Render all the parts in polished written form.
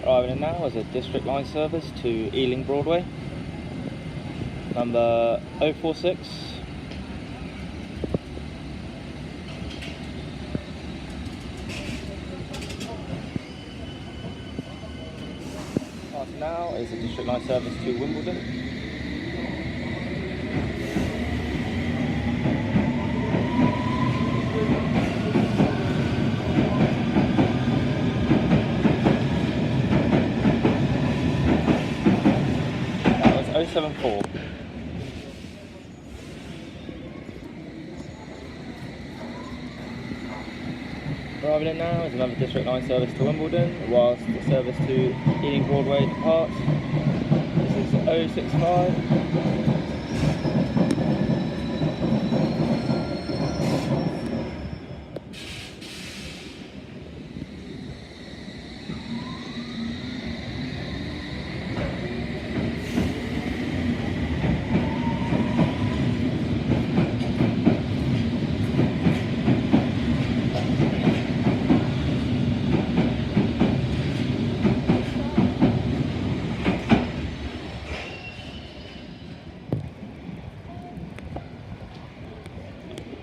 Arriving in now is a district line service to Ealing Broadway, number 046. Passing now is a district line service to Wimbledon. That was 074. Arriving in now is another district line service to Wimbledon, whilst the service to Ealing Broadway departs. This is 065.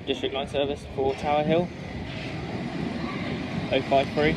District line service for Tower Hill, 053.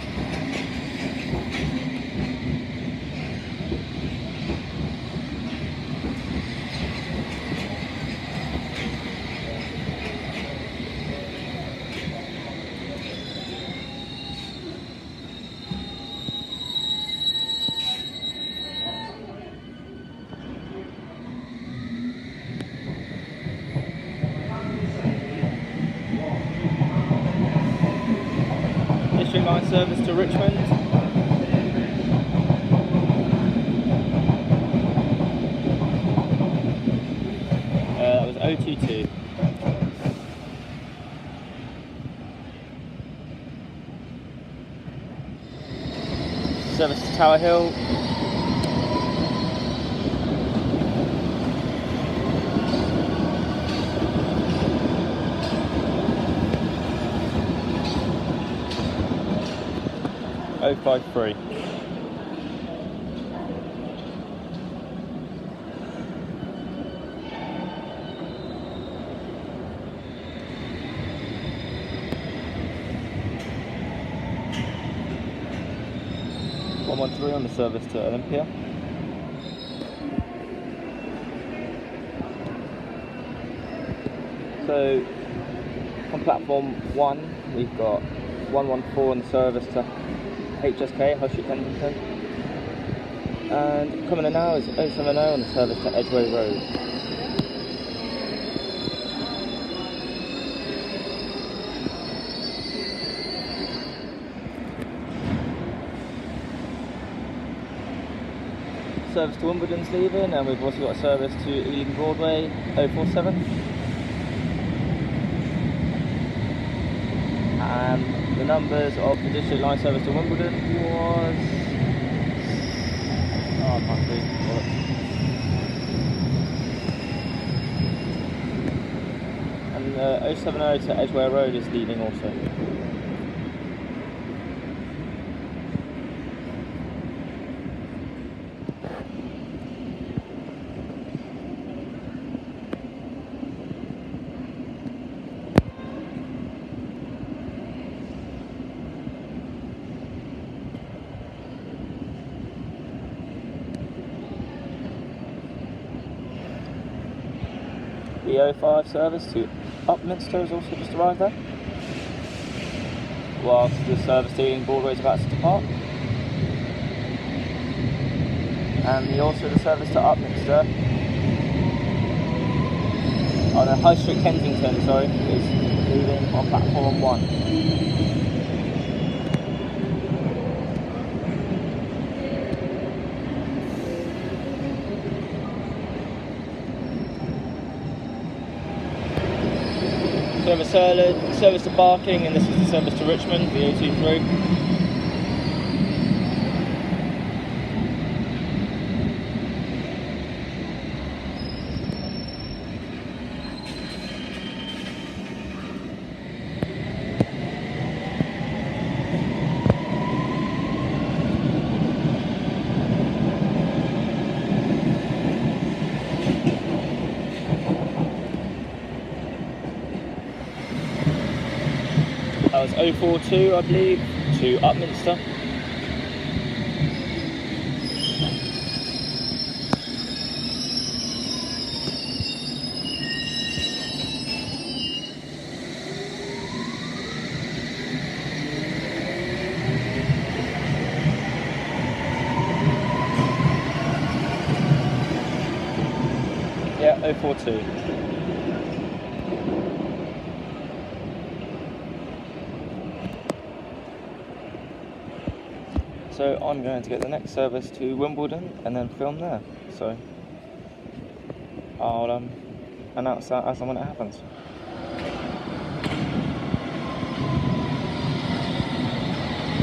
District line service to Richmond, that was 022. Service to Tower Hill, oh 053. On the service to Olympia. So on platform 1 we've got 114 on the service to HSK, High Street Kensington, and coming in now is 070 on the service to Edgware Road. Service to Wimbledon's leaving, and we've also got a service to Ealing Broadway, 047. And the numbers of the district line service to Wimbledon was... oh, I can't see. And 070 to Edgware Road is leaving also. The 05 service to Upminster has also just arrived there, whilst the service to Ealing Broadway is about to depart. And the service to Upminster on the High Street Kensington, is leaving on platform 1. So we have a service to Barking, and this is the service to Richmond, the 023. 042, I believe, to Upminster. Yeah, 042. So I'm going to get the next service to Wimbledon and then film there. So I'll announce that as and when it happens.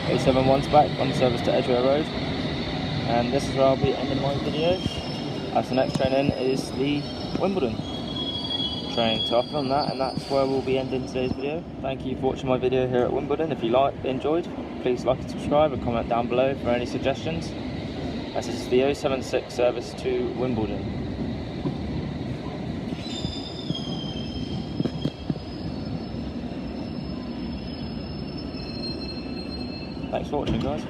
A71's back on the service to Edgware Road, and this is where I'll be ending my video, as the next train in is the Wimbledon train. So I'll film that, and that's where we'll be ending today's video. Thank you for watching my video here at Wimbledon. If you enjoyed, please like and subscribe and comment down below for any suggestions, as this is the 076 service to Wimbledon. Thanks for watching, guys.